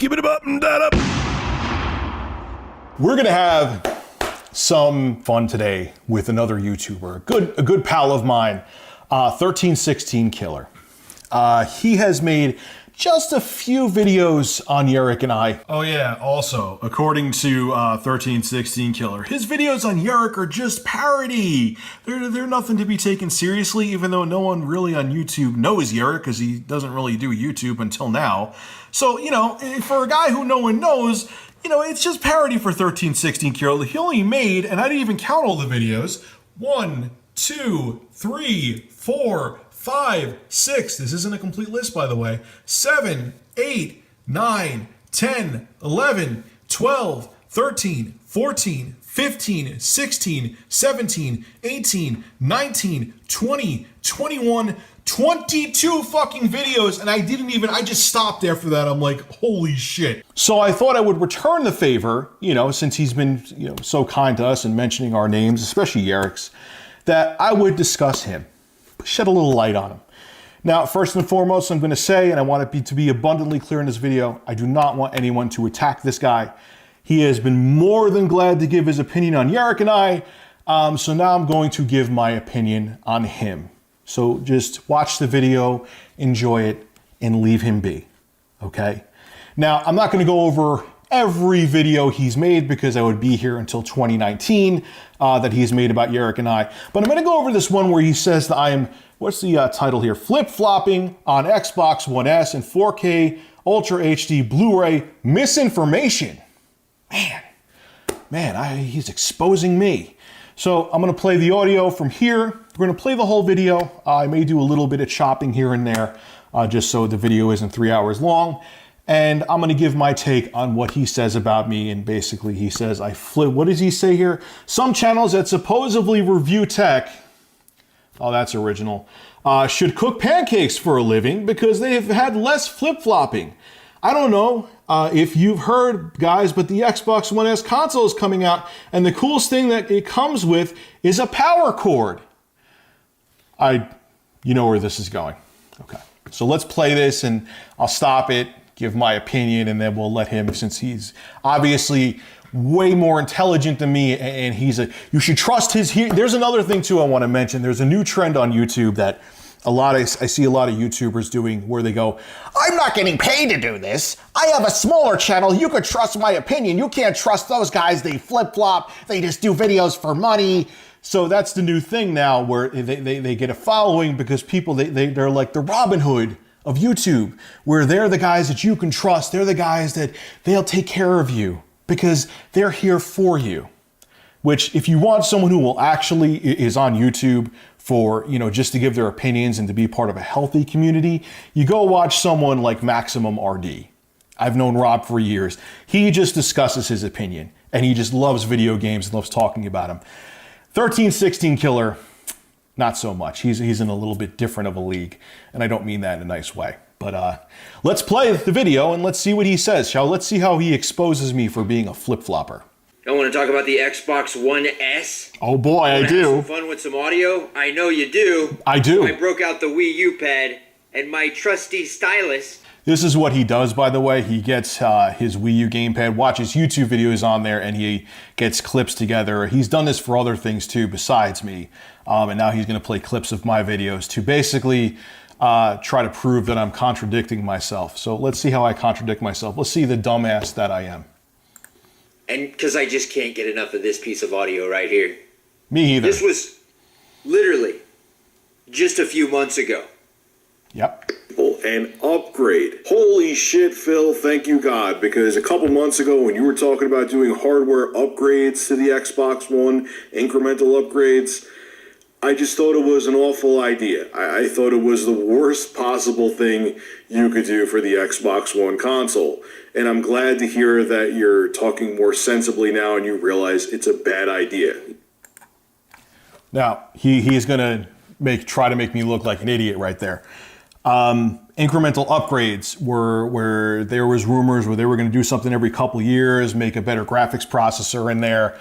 Skip it up and that up. We're gonna have some fun today with another YouTuber, a good pal of mine, 1316Killer. He has made just a few videos on Yerrick and I. Oh yeah, also, according to 1316Killer, his videos on Yerrick are just parody. They're nothing to be taken seriously, even though no one really on YouTube knows Yerrick, because he doesn't really do YouTube until now. So, you know, for a guy who no one knows, you know, it's just parody for 1316Killer. He only made, and I didn't even count all the videos, 1, 2, 3, 4, 5, 6, this isn't a complete list by the way, 7, 8, 9, 10, 11, 12, 13, 14, 15, 16, 17, 18, 19, 20, 21, 22 fucking videos, and I just stopped after that. I'm like, holy shit. So I thought I would return the favor, you know, since he's been, you know, so kind to us and mentioning our names, especially Yerrick's, that I would discuss him. Shed a little light on him. Now, first and foremost, I'm going to say, and I want it to be abundantly clear in this video, I do not want anyone to attack this guy. He has been more than glad to give his opinion on Yerrick and I, so now I'm going to give my opinion on him. So just watch the video, enjoy it, and leave him be, okay? Now, I'm not going to go over every video he's made because I would be here until 2019 that he's made about Yerrick and I. But I'm going to go over this one where he says that I am, what's the title here? Flip-flopping on Xbox One S and 4K Ultra HD Blu-ray misinformation. Man, he's exposing me. So I'm going to play the audio from here. We're going to play the whole video. I may do a little bit of chopping here and there just so the video isn't 3 hours long. And I'm going to give my take on what he says about me. And basically he says, what does he say here? Some channels that supposedly review tech, oh, that's original, should cook pancakes for a living because they've had less flip-flopping. I don't know if you've heard, guys, but the Xbox One S console is coming out. And the coolest thing that it comes with is a power cord. You know where this is going. Okay, so let's play this and I'll stop it, give my opinion, and then we'll let him, since he's obviously way more intelligent than me, and you should trust his, there's another thing too I want to mention. There's a new trend on YouTube that I see a lot of YouTubers doing where they go, I'm not getting paid to do this. I have a smaller channel. You could trust my opinion. You can't trust those guys. They flip-flop. They just do videos for money. So that's the new thing now where they get a following because people, they're like the Robin Hood of YouTube, where they're the guys that you can trust. They're the guys that they'll take care of you because they're here for you. Which, if you want someone who will actually is on YouTube for, you know, just to give their opinions and to be part of a healthy community, you go watch someone like Maximum RD. I've known Rob for years. He just discusses his opinion and he just loves video games and loves talking about them. 1316Killer, not so much. He's in a little bit different of a league, and I don't mean that in a nice way. But let's play the video and let's see what he says. Let's see how he exposes me for being a flip-flopper. I want to talk about the Xbox One S. Oh boy, I do. Have some fun with some audio? I know you do. I do. I broke out the Wii U pad and my trusty stylus. This is what he does, by the way. He gets his Wii U gamepad, watches YouTube videos on there, and he gets clips together. He's done this for other things too, besides me. And now he's going to play clips of my videos to basically try to prove that I'm contradicting myself. So let's see how I contradict myself. Let's see the dumbass that I am. And because I just can't get enough of this piece of audio right here. Me either. This was literally just a few months ago. Yep. An upgrade. Holy shit, Phil, thank you God, because a couple months ago when you were talking about doing hardware upgrades to the Xbox One, incremental upgrades, I just thought it was an awful idea. I thought it was the worst possible thing you could do for the Xbox One console. And I'm glad to hear that you're talking more sensibly now and you realize it's a bad idea. Now, he's going to try to make me look like an idiot right there. And incremental upgrades were where there was rumors where they were going to do something every couple years, make a better graphics processor in there,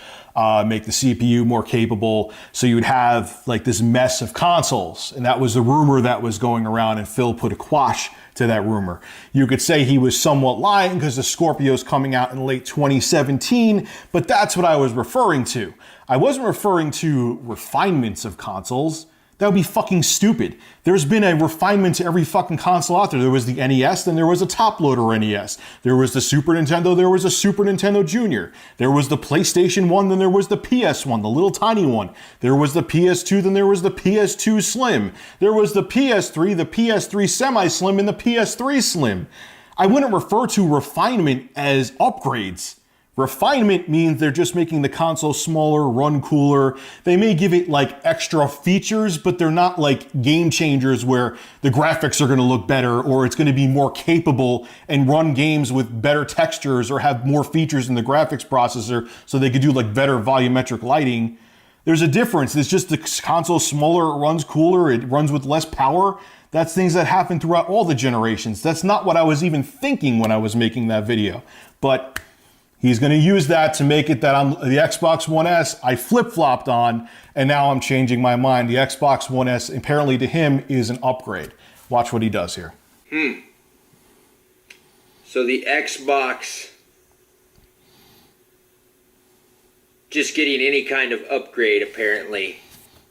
make the CPU more capable. So you would have like this mess of consoles. And that was the rumor that was going around, and Phil put a quash to that rumor. You could say he was somewhat lying because the Scorpio's coming out in late 2017, but that's what I was referring to. I wasn't referring to refinements of consoles. That would be fucking stupid. There's been a refinement to every fucking console out there. There was the NES, then there was a top loader NES. There was the Super Nintendo, there was a Super Nintendo Junior. There was the PlayStation 1, then there was the PS1, the little tiny one. There was the PS2, then there was the PS2 Slim. There was the PS3, the PS3 Semi-Slim, and the PS3 Slim. I wouldn't refer to refinement as upgrades. Refinement means they're just making the console smaller, run cooler. They may give it like extra features, but they're not like game changers where the graphics are going to look better or it's going to be more capable and run games with better textures or have more features in the graphics processor so they could do like better volumetric lighting. There's a difference. It's just the console's smaller, it runs cooler, it runs with less power. That's things that happen throughout all the generations. That's not what I was even thinking when I was making that video. But he's going to use that to make it that I'm the Xbox One S I flip-flopped on, and now I'm changing my mind. The Xbox One S, apparently to him, is an upgrade. Watch what he does here. So the Xbox just getting any kind of upgrade, apparently,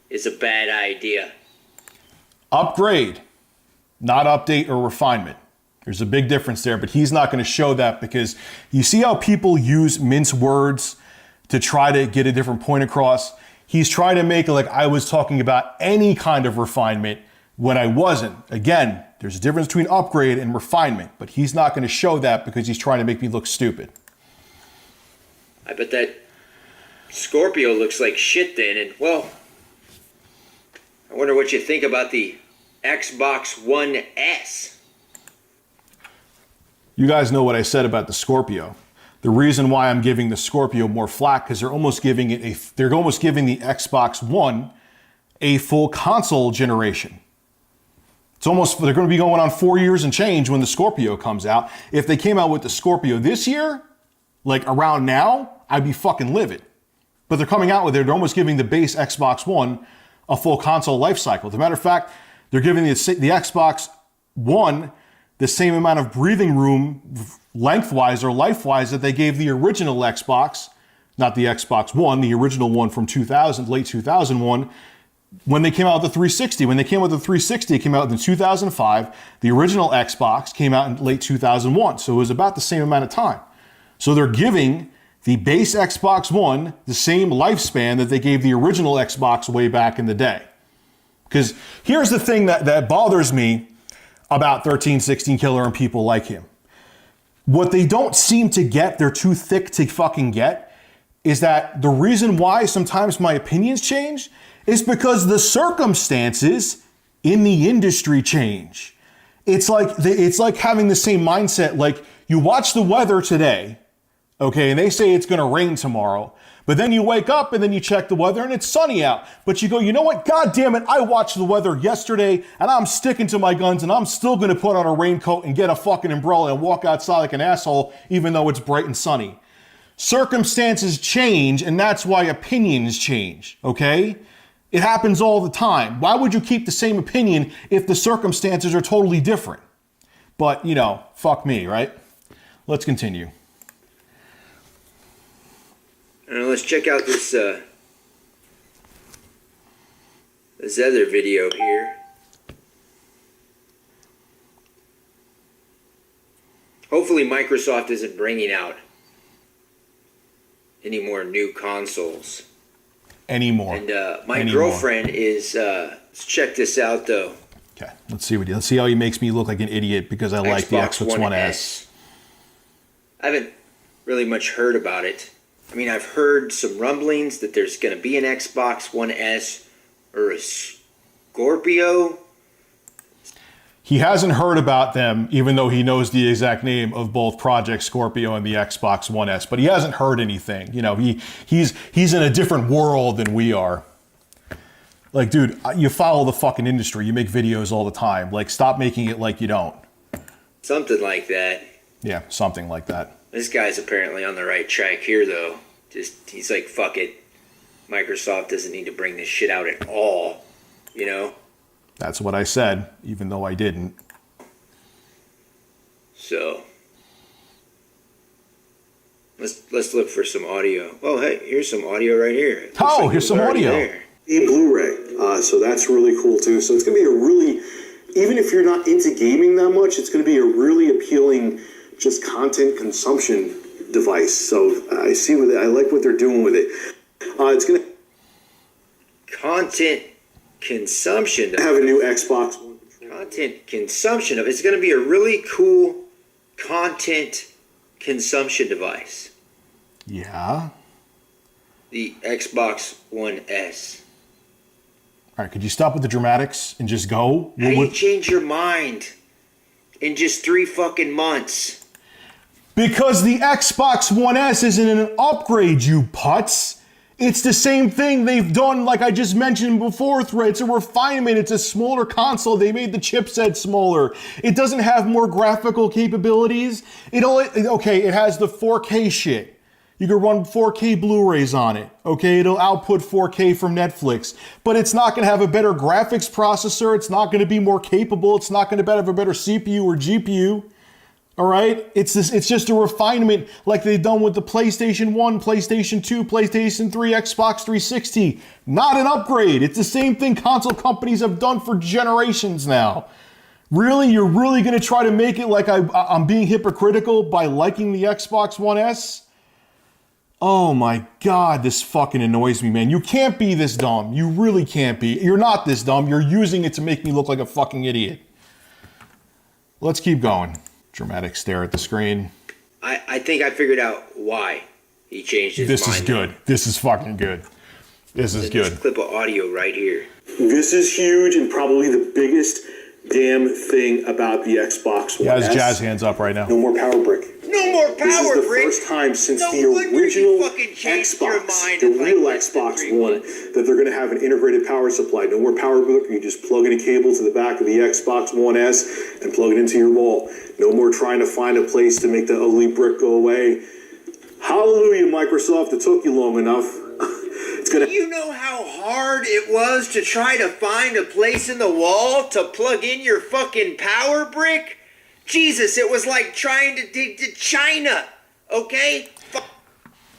is a bad idea. Upgrade, not update or refinement. There's a big difference there, but he's not going to show that because you see how people use mince words to try to get a different point across. He's trying to make it like I was talking about any kind of refinement when I wasn't. Again, there's a difference between upgrade and refinement, but he's not going to show that because he's trying to make me look stupid. I bet that Scorpio looks like shit then, and well, I wonder what you think about the Xbox One S. You guys know what I said about the Scorpio. The reason why I'm giving the Scorpio more flack because they're almost giving the Xbox One a full console generation. They're going to be going on 4 years and change when the Scorpio comes out. If they came out with the Scorpio this year, like around now, I'd be fucking livid. But they're coming out with it. They're almost giving the base Xbox One a full console life cycle. As a matter of fact, they're giving the Xbox One the same amount of breathing room lengthwise or life-wise that they gave the original Xbox, not the Xbox One, the original one from 2000, late 2001, when they came out with the 360. When they came out with the 360, it came out in 2005. The original Xbox came out in late 2001, so it was about the same amount of time. So they're giving the base Xbox One the same lifespan that they gave the original Xbox way back in the day. Because here's the thing that bothers me about 1316 Killer and people like him. What they don't seem to get, they're too thick to fucking get, is that the reason why sometimes my opinions change is because the circumstances in the industry change. It's like having the same mindset. Like you watch the weather today, okay, and they say it's going to rain tomorrow. But then you wake up and then you check the weather and it's sunny out. But you go, you know what? God damn it. I watched the weather yesterday and I'm sticking to my guns and I'm still going to put on a raincoat and get a fucking umbrella and walk outside like an asshole, even though it's bright and sunny. Circumstances change and that's why opinions change. Okay? It happens all the time. Why would you keep the same opinion if the circumstances are totally different? But, you know, fuck me, right? Let's continue. Let's check out this other video here. Hopefully Microsoft isn't bringing out any more new consoles. Anymore. And my girlfriend is, let's check this out though. Okay, let's see Let's see how he makes me look like an idiot because I like the Xbox One S. I haven't really much heard about it. I mean, I've heard some rumblings that there's going to be an Xbox One S or a Scorpio. He hasn't heard about them, even though he knows the exact name of both Project Scorpio and the Xbox One S. But he hasn't heard anything. You know, he's in a different world than we are. Like, dude, you follow the fucking industry. You make videos all the time. Like, stop making it like you don't. Something like that. Yeah, something like that. This guy's apparently on the right track here, though. He's like, fuck it. Microsoft doesn't need to bring this shit out at all, you know? That's what I said, even though I didn't. So, let's look for some audio. Oh, hey, here's some audio right here. Looks Oh, like here's it some was already audio. there. Blu-ray, so that's really cool too. So it's going to be a really, even if you're not into gaming that much, it's going to be a really appealing, just content consumption device. So I like what they're doing with it. It's going to Content consumption. have a new Xbox One. Content consumption of it's going to be a really cool content consumption device. Yeah. The Xbox One S. All right, could you stop with the dramatics and just go? How do you change your mind in just 3 fucking months? Because the Xbox One S isn't an upgrade, you putz. It's the same thing they've done, like I just mentioned before, Thread. It's a refinement. It's a smaller console. They made the chipset smaller. It doesn't have more graphical capabilities. It has the 4K shit. You can run 4K Blu-rays on it. Okay, it'll output 4K from Netflix. But it's not going to have a better graphics processor. It's not going to be more capable. It's not going to have a better CPU or GPU. All right? It's just a refinement like they've done with the PlayStation 1, PlayStation 2, PlayStation 3, Xbox 360. Not an upgrade. It's the same thing console companies have done for generations now. Really? You're really going to try to make it like I'm being hypocritical by liking the Xbox One S? Oh my God, this fucking annoys me, man. You can't be this dumb. You really can't be. You're not this dumb. You're using it to make me look like a fucking idiot. Let's keep going. Dramatic stare at the screen. I think I figured out why he changed his mind. This is good. This is fucking good. This is good. This clip of audio right here. This is huge and probably the biggest damn thing about the Xbox One He has S. jazz hands up right now. No more power brick. No more This is power the brick. first time since No the wonder you original fucking changed your Xbox, mind the in like real less than Xbox 3 One, months. that they're going to have an integrated power supply. No more power brick. You just plug in a cable to the back of the Xbox One S and plug it into your wall. No more trying to find a place to make the ugly brick go away. Hallelujah, Microsoft. It took you long enough. It's going to... You know how hard it was to try to find a place in the wall to plug in your fucking power brick? Jesus, it was like trying to dig to China, okay?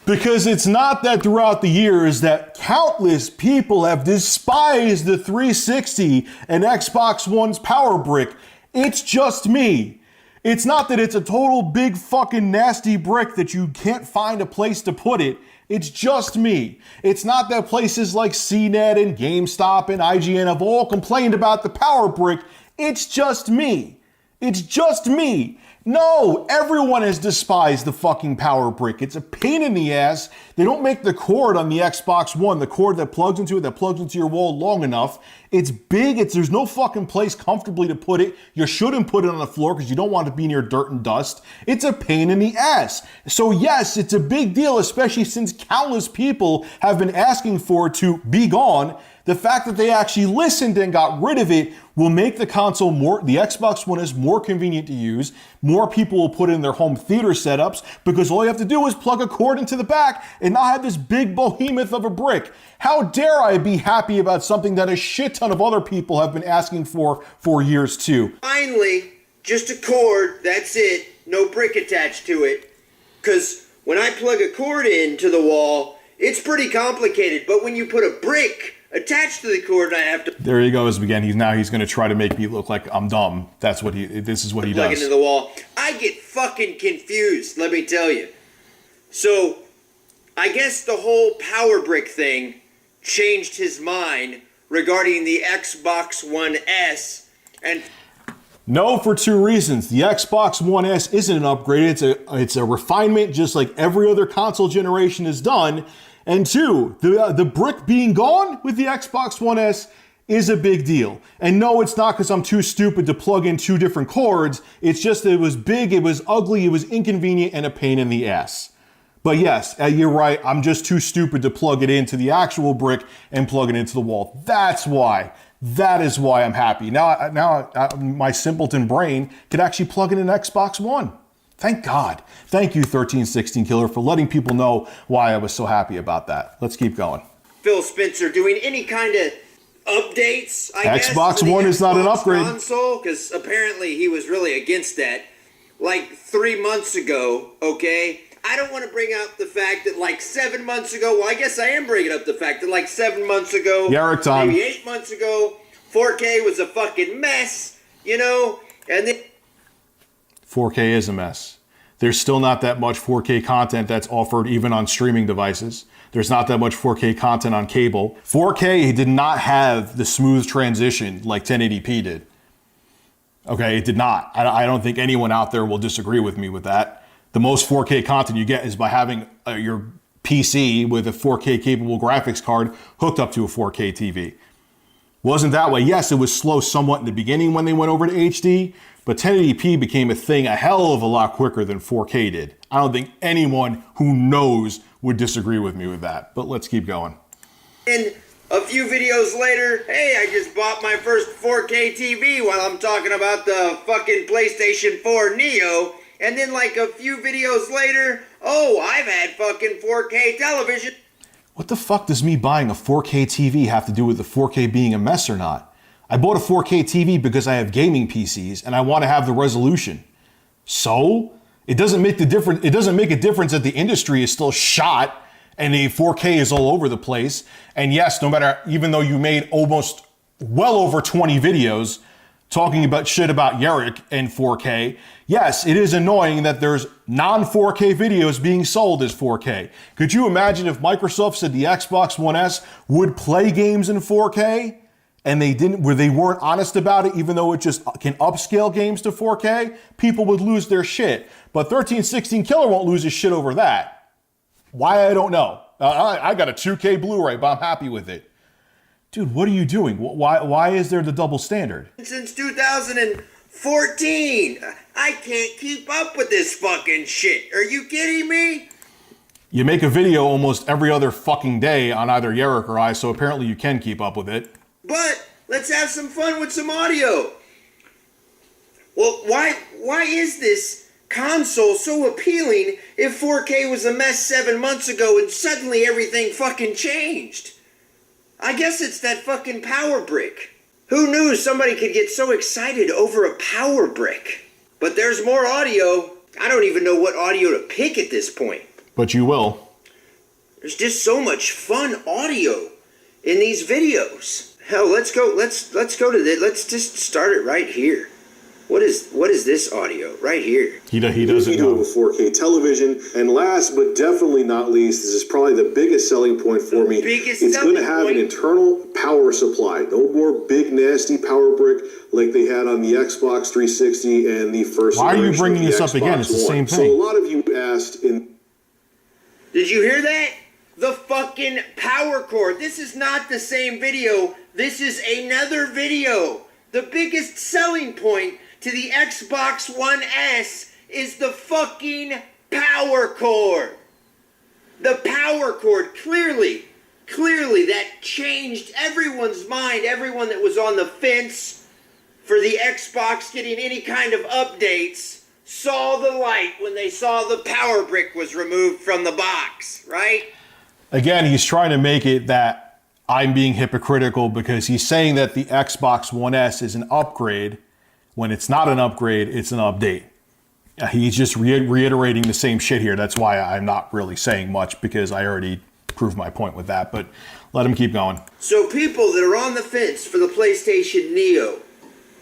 Because it's not that throughout the years that countless people have despised the 360 and Xbox One's power brick. It's just me. It's not that it's a total big fucking nasty brick that you can't find a place to put it. It's just me. It's not that places like CNET and GameStop and IGN have all complained about the power brick. It's just me. It's just me. No, everyone has despised the fucking power brick. It's a pain in the ass. They don't make the cord on the Xbox One, the cord that plugs into it, that plugs into your wall long enough. It's big. There's no fucking place comfortably to put it. You shouldn't put it on the floor because you don't want to be near dirt and dust. It's a pain in the ass. So yes, it's a big deal, especially since countless people have been asking for it to be gone. The fact that they actually listened and got rid of it will make the console the Xbox One is more convenient to use. More people will put in their home theater setups because all you have to do is plug a cord into the back and not have this big behemoth of a brick. How dare I be happy about something that a shit ton of other people have been asking for years too? Finally, just a cord, that's it. No brick attached to it. Because when I plug a cord into the wall, it's pretty complicated. But when you put a brick attached to the cord, I have to There he goes again. He's going to try to make me look like I'm dumb. This is what he plug does. into the wall. I get fucking confused, let me tell you. So, I guess the whole power brick thing changed his mind regarding the Xbox One S. And No, for two reasons. The Xbox One S isn't an upgrade. It's a refinement just like every other console generation has done. And two, the brick being gone with the Xbox One S is a big deal. And no, it's not because I'm too stupid to plug in 2 different cords. It's just that it was big, it was ugly, it was inconvenient, and a pain in the ass. But yes, you're right. I'm just too stupid to plug it into the actual brick and plug it into the wall. That's why. That is why I'm happy. Now, my simpleton brain could actually plug in an Xbox One. Thank God. Thank you, 1316 Killer, for letting people know why I was so happy about that. Let's keep going. Phil Spencer doing any kind of updates, I guess. Xbox One is not an upgrade. Console, because apparently he was really against that. Like 3 months ago, okay? I don't want to bring up the fact that like 7 months ago, well, I guess I am bringing up the fact that like 7 months ago, Yarrick time. maybe 8 months ago, 4K was a fucking mess, you know? And then 4K is a mess. There's still not that much 4K content that's offered even on streaming devices. There's not that much 4K content on cable. 4K did not have the smooth transition like 1080p did. Okay, it did not. I don't think anyone out there will disagree with me with that. The most 4K content you get is by having your PC with a 4K capable graphics card hooked up to a 4K TV. Wasn't that way. Yes, it was slow somewhat in the beginning when they went over to HD, but 1080p became a thing a hell of a lot quicker than 4K did. I don't think anyone who knows would disagree with me with that, but let's keep going. And a few videos later, hey, I just bought my first 4K TV while I'm talking about the fucking PlayStation 4 Neo. And then like a few videos later, oh, I've had fucking 4K television. What the fuck does me buying a 4K TV have to do with the 4K being a mess or not? I bought a 4K TV because I have gaming PCs and I want to have the resolution. So it doesn't make the difference. It doesn't make a difference that the industry is still shot and the 4K is all over the place. And yes, no matter, even though you made almost well over 20 videos talking about shit about Yarrick and 4K, yes, it is annoying that there's non-4K videos being sold as 4K. Could you imagine if Microsoft said the Xbox One S would play games in 4K and they didn't, where they weren't honest about it, even though it just can upscale games to 4K? People would lose their shit. But 1316 Killer won't lose his shit over that. Why, I don't know. I got a 2K Blu-ray, but I'm happy with it. Dude, what are you doing? Why is there the double standard? Since 2014, I can't keep up with this fucking shit. Are you kidding me? You make a video almost every other fucking day on either Yarrick or I, so apparently you can keep up with it. But let's have some fun with some audio. Well, why is this console so appealing if 4K was a mess 7 months ago and suddenly everything fucking changed? I guess it's that fucking power brick. Who knew somebody could get so excited over a power brick? But there's more audio. I don't even know what audio to pick at this point. But you will. There's just so much fun audio in these videos. Hell, let's go to this. Let's just start it right here. What is this audio right here? He doesn't know. A 4K television, and last but definitely not least, this is probably the biggest selling point for me. It's going to have an internal power supply. No more big nasty power brick like they had on the Xbox 360 and the first. Why are you bringing this up again? It's the same thing. So a lot of you asked in. Did you hear that? The fucking power cord. This is not the same video. This is another video. The biggest selling point to the Xbox One S is the fucking power cord. The power cord, clearly that changed everyone's mind. Everyone that was on the fence for the Xbox getting any kind of updates saw the light when they saw the power brick was removed from the box, right? Again, he's trying to make it that I'm being hypocritical because he's saying that the Xbox One S is an upgrade when it's not an upgrade, it's an update. He's just reiterating the same shit here. That's why I'm not really saying much, because I already proved my point with that, but let him keep going. So people that are on the fence for the PlayStation Neo,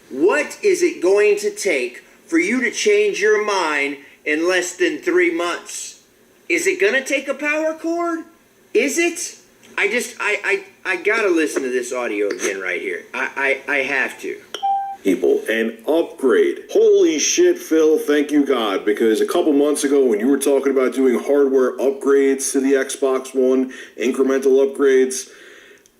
what is it going to take for you to change your mind in less than 3 months? Is it going to take a power cord? Is it? I gotta listen to this audio again right here. I have to. People, an upgrade. Holy shit, Phil, thank you God, because a couple months ago when you were talking about doing hardware upgrades to the Xbox One, incremental upgrades,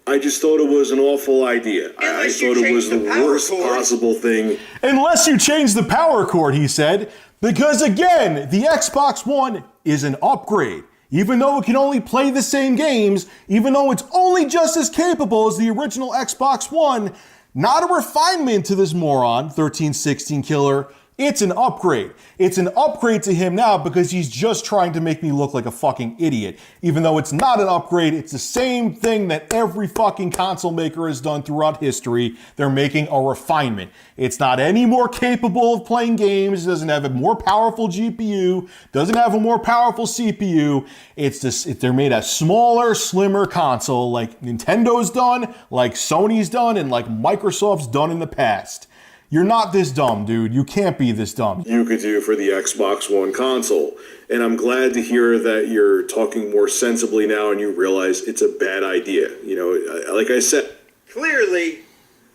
I just thought it was an awful idea. I thought it was the worst possible thing. Unless you change the power cord, he said, because again, the Xbox One is an upgrade. Even though it can only play the same games, even though it's only just as capable as the original Xbox One, not a refinement to this moron, 1316 Killer. It's an upgrade. It's an upgrade to him now because he's just trying to make me look like a fucking idiot. Even though it's not an upgrade, it's the same thing that every fucking console maker has done throughout history. They're making a refinement. It's not any more capable of playing games. It doesn't have a more powerful GPU. Doesn't have a more powerful CPU. It's just, they're made a smaller, slimmer console like Nintendo's done, like Sony's done, and like Microsoft's done in the past. You're not this dumb, dude. You can't be this dumb. You could do for the Xbox One console. And I'm glad to hear that you're talking more sensibly now and you realize it's a bad idea. You know, like I said. Clearly,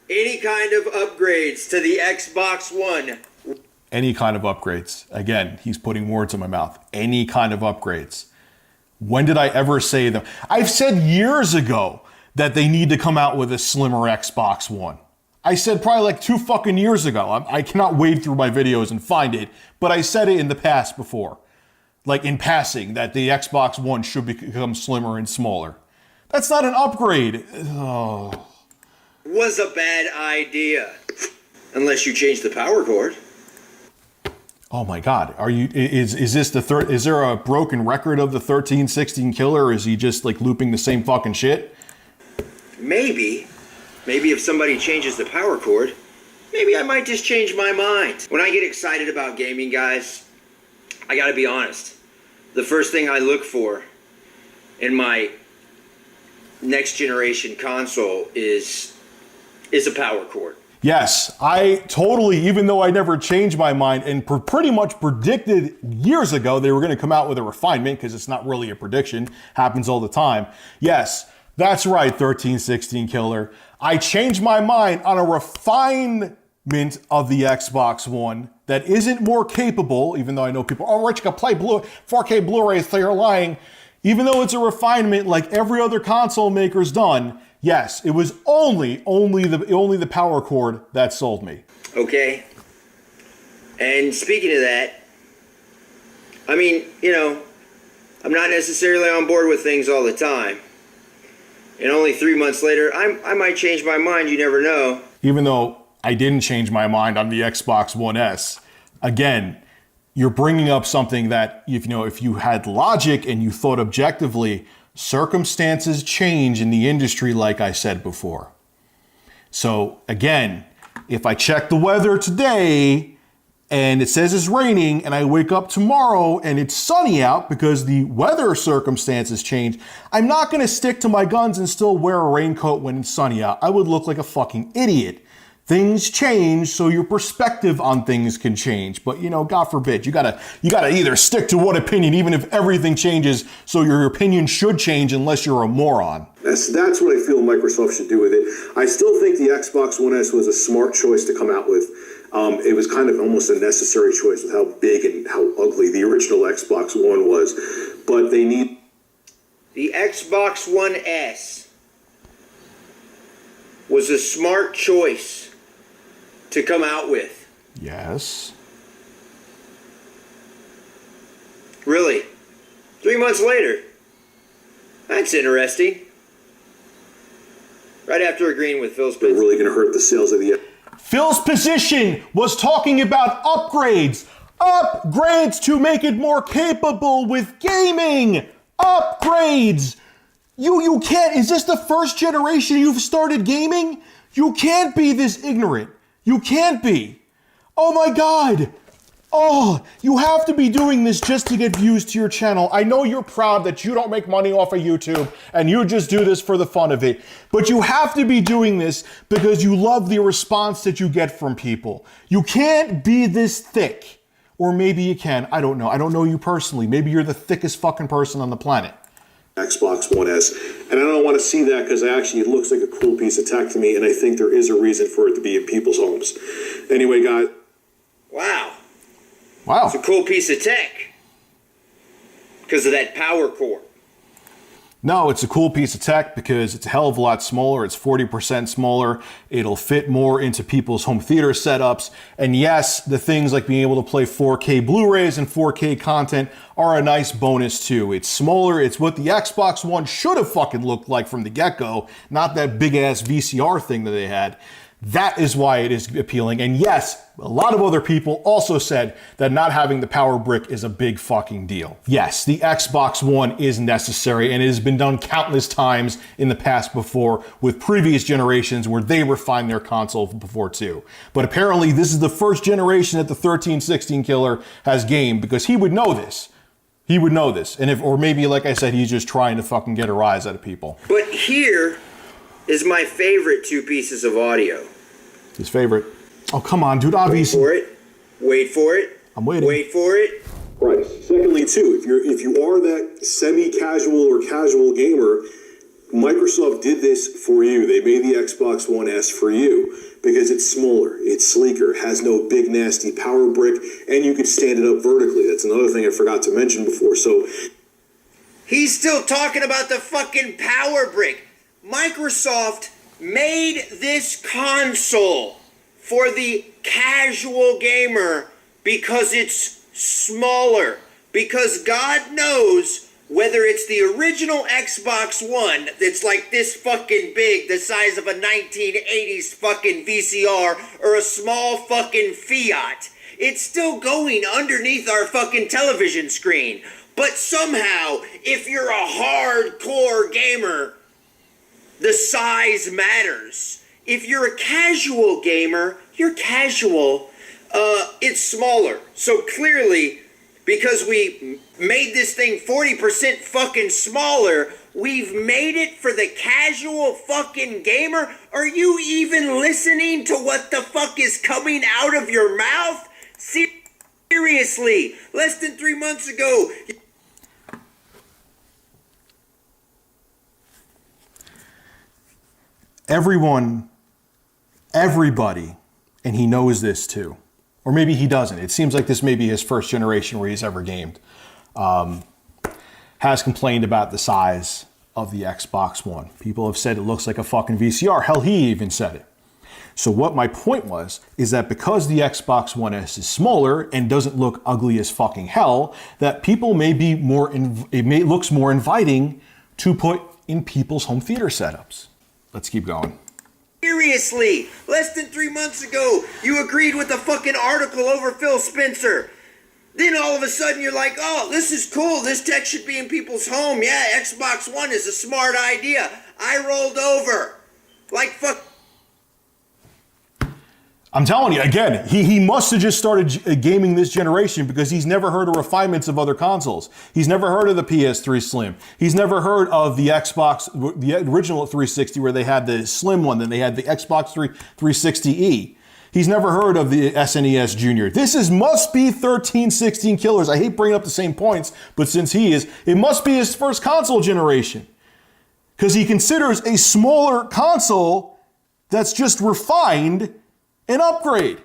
any kind of upgrades to the Xbox One. Any kind of upgrades. Again, he's putting words in my mouth. Any kind of upgrades. When did I ever say them? I've said years ago that they need to come out with a slimmer Xbox One. I said probably like 2 fucking years ago. I cannot wade through my videos and find it, but I said it in the past before. Like in passing, that the Xbox One should become slimmer and smaller. That's not an upgrade. Oh. Was a bad idea. Unless you change the power cord. Oh my God. Is this the third, is there a broken record of the 1316 Killer? Or is he just like looping the same fucking shit? Maybe if somebody changes the power cord, maybe I might just change my mind. When I get excited about gaming, guys, I gotta be honest. The first thing I look for in my next generation console is a power cord. Yes, I totally, even though I never changed my mind and pretty much predicted years ago they were going to come out with a refinement, because it's not really a prediction, happens all the time. Yes, that's right, 1316 Killer. I changed my mind on a refinement of the Xbox One that isn't more capable, even though I know people, oh, Rich, you can play 4K Blu-rays, so you're lying. Even though it's a refinement like every other console maker's done, yes, it was only the power cord that sold me. Okay. And speaking of that, I mean, you know, I'm not necessarily on board with things all the time. And only 3 months later, I might change my mind, you never know. Even though I didn't change my mind on the Xbox One S, again, you're bringing up something that, if you had logic and you thought objectively, circumstances change in the industry, like I said before. So again, if I check the weather today and it says it's raining and I wake up tomorrow and it's sunny out because the weather circumstances change, I'm not going to stick to my guns and still wear a raincoat when it's sunny out. I would look like a fucking idiot. Things change, so your perspective on things can change. But, God forbid, you gotta either stick to one opinion, even if everything changes, so your opinion should change unless you're a moron. That's what I feel Microsoft should do with it. I still think the Xbox One S was a smart choice to come out with. It was kind of almost a necessary choice with how big and how ugly the original Xbox One was. But they need... The Xbox One S was a smart choice to come out with. Yes. Really? 3 months later? That's interesting. Right after agreeing with Phil's They're really going to hurt the sales of the... Phil's position was talking about upgrades. Upgrades to make it more capable with gaming. Upgrades. You can't... Is this the first generation you've started gaming? You can't be this ignorant. You can't be. Oh my God. Oh, you have to be doing this just to get views to your channel. I know you're proud that you don't make money off of YouTube and you just do this for the fun of it. But you have to be doing this because you love the response that you get from people. You can't be this thick. Or maybe you can. I don't know. I don't know you personally. Maybe you're the thickest fucking person on the planet. Xbox One S, and I don't want to see that because it looks like a cool piece of tech to me, and I think there is a reason for it to be in people's homes. Anyway, guys. Wow. Wow. It's a cool piece of tech. Because of that power cord. No, it's a cool piece of tech because it's a hell of a lot smaller. It's 40% smaller. It'll fit more into people's home theater setups. And yes, the things like being able to play 4K Blu-rays and 4K content are a nice bonus too. It's smaller. It's what the Xbox One should have fucking looked like from the get-go, not that big-ass VCR thing that they had. That is why it is appealing. And yes, a lot of other people also said that not having the power brick is a big fucking deal. Yes, the Xbox One is necessary, and it has been done countless times in the past before with previous generations where they refined their console before too. But apparently this is the first generation that the 1316 Killer has gamed, because he would know this. He would know this. And or maybe, like I said, he's just trying to fucking get a rise out of people. But here is my favorite two pieces of audio. His favorite. Oh, come on, dude, obviously. Wait for it. I'm waiting. Wait for it. Right. Secondly, too, if you are that semi-casual or casual gamer, Microsoft did this for you. They made the Xbox One S for you because it's smaller, it's sleeker, has no big nasty power brick, and you can stand it up vertically. That's another thing I forgot to mention before. So he's still talking about the fucking power brick. Microsoft made this console for the casual gamer because it's smaller. Because God knows whether it's the original Xbox One that's like this fucking big, the size of a 1980s fucking VCR, or a small fucking Fiat, it's still going underneath our fucking television screen. But somehow, if you're a hardcore gamer, the size matters. If you're a casual gamer, you're casual. It's smaller. So clearly, because we made this thing 40% fucking smaller, we've made it for the casual fucking gamer? Are you even listening to what the fuck is coming out of your mouth? Seriously, less than 3 months ago. Everybody, and he knows this too, or maybe he doesn't. It seems like this may be his first generation where he's ever gamed, has complained about the size of the Xbox One. People have said it looks like a fucking VCR. Hell, he even said it. So what my point was, is that because the Xbox One S is smaller and doesn't look ugly as fucking hell, that people may be looks more inviting to put in people's home theater setups. Let's keep going. Seriously, less than 3 months ago, you agreed with a fucking article over Phil Spencer. Then all of a sudden you're like, oh, this is cool. This tech should be in people's home. Yeah, Xbox One is a smart idea. I rolled over. Like fuck. I'm telling you, again, he must have just started gaming this generation because he's never heard of refinements of other consoles. He's never heard of the PS3 Slim. He's never heard of the Xbox, the original 360 where they had the Slim one, then they had the Xbox 360e. He's never heard of the SNES Junior. This must be 1316 Killers. I hate bringing up the same points, but since he is, it must be his first console generation. Because he considers a smaller console that's just refined an upgrade.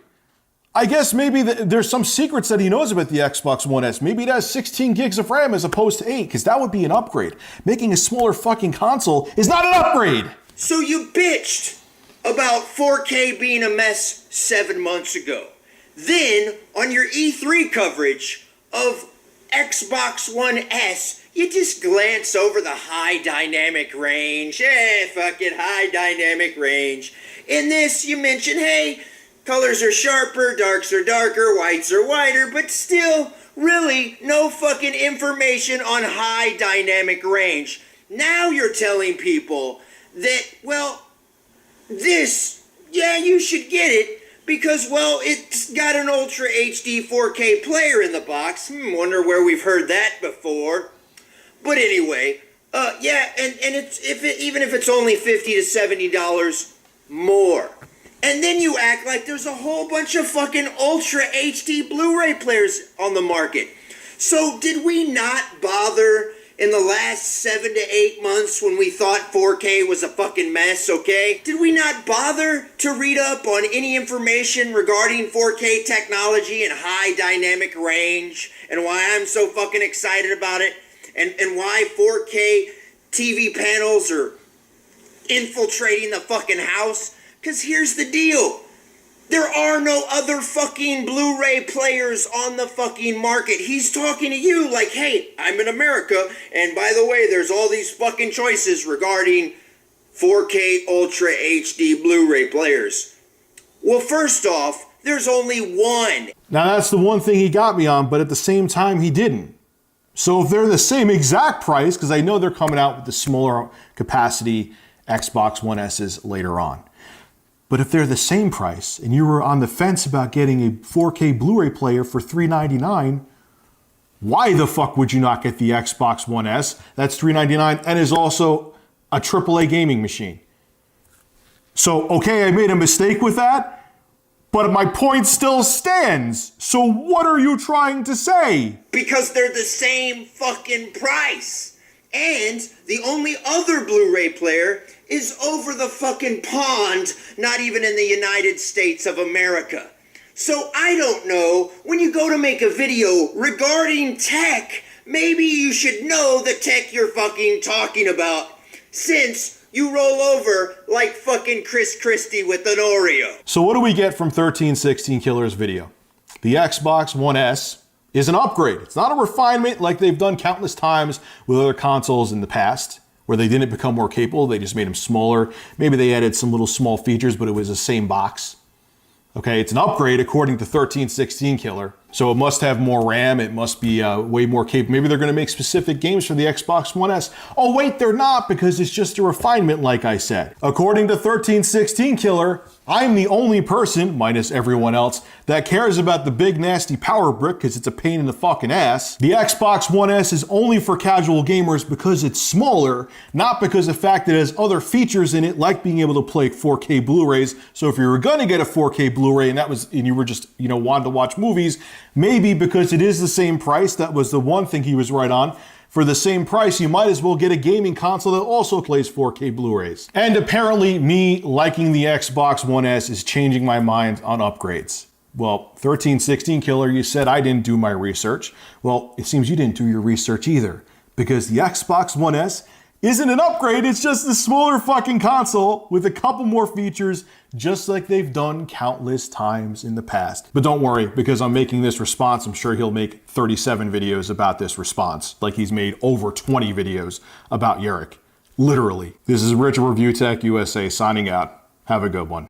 I guess maybe there's some secrets that he knows about the Xbox One S. Maybe it has 16 gigs of RAM as opposed to 8, because that would be an upgrade. Making a smaller fucking console is not an upgrade. So you bitched about 4K being a mess 7 months ago. Then, on your E3 coverage of Xbox One S, you just glance over the high dynamic range. Fuck it, high dynamic range. In this, you mention, hey, colors are sharper, darks are darker, whites are whiter, but still, really, no fucking information on high dynamic range. Now you're telling people that, well, this, yeah, you should get it because, well, it's got an Ultra HD 4K player in the box. Wonder where we've heard that before. But anyway, yeah, and it's even if it's only $50 to $70 more. And then you act like there's a whole bunch of fucking Ultra HD Blu-ray players on the market. So did we not bother in the last 7 to 8 months when we thought 4K was a fucking mess, okay? Did we not bother to read up on any information regarding 4K technology and high dynamic range and why I'm so fucking excited about it and why 4K TV panels are infiltrating the fucking house. Because here's the deal. There are no other fucking Blu-ray players on the fucking market. He's talking to you like, hey, I'm in America, and by the way, there's all these fucking choices regarding 4K Ultra HD Blu-ray players. Well, first off, there's only one. Now that's the one thing he got me on, but at the same time he didn't. So if they're the same exact price, because I know they're coming out with the smaller capacity Xbox One S's later on. But if they're the same price and you were on the fence about getting a 4K Blu-ray player for $399, why the fuck would you not get the Xbox One S? That's $399 and is also a AAA gaming machine. So, okay, I made a mistake with that, but my point still stands. So what are you trying to say? Because they're the same fucking price. And the only other Blu-ray player is over the fucking pond, not even in the United States of America. So I don't know, when you go to make a video regarding tech, maybe you should know the tech you're fucking talking about, since you roll over like fucking Chris Christie with an Oreo. So what do we get from 1316 Killer's video? The Xbox One S is an upgrade. It's not a refinement like they've done countless times with other consoles in the past, where they didn't become more capable, they just made them smaller. Maybe they added some little small features, but it was the same box. Okay, it's an upgrade according to 1316 Killer. So it must have more RAM, it must be way more capable. Maybe they're gonna make specific games for the Xbox One S. Oh wait, they're not, because it's just a refinement like I said. According to 1316 Killer, I'm the only person, minus everyone else, that cares about the big nasty power brick because it's a pain in the fucking ass. The Xbox One S is only for casual gamers because it's smaller, not because of the fact that it has other features in it like being able to play 4K Blu-rays. So if you were gonna get a 4K Blu-ray and you were just, wanted to watch movies, maybe because it is the same price, that was the one thing he was right on. For the same price, you might as well get a gaming console that also plays 4K Blu-rays. And apparently me liking the Xbox One S is changing my mind on upgrades. Well, 1316 Killer, you said I didn't do my research. Well, it seems you didn't do your research either, because the Xbox One S isn't an upgrade, it's just a smaller fucking console with a couple more features, just like they've done countless times in the past. But don't worry, because I'm making this response, I'm sure he'll make 37 videos about this response, like he's made over 20 videos about Yurik. Literally. This is Rich of Review Tech USA signing out. Have a good one.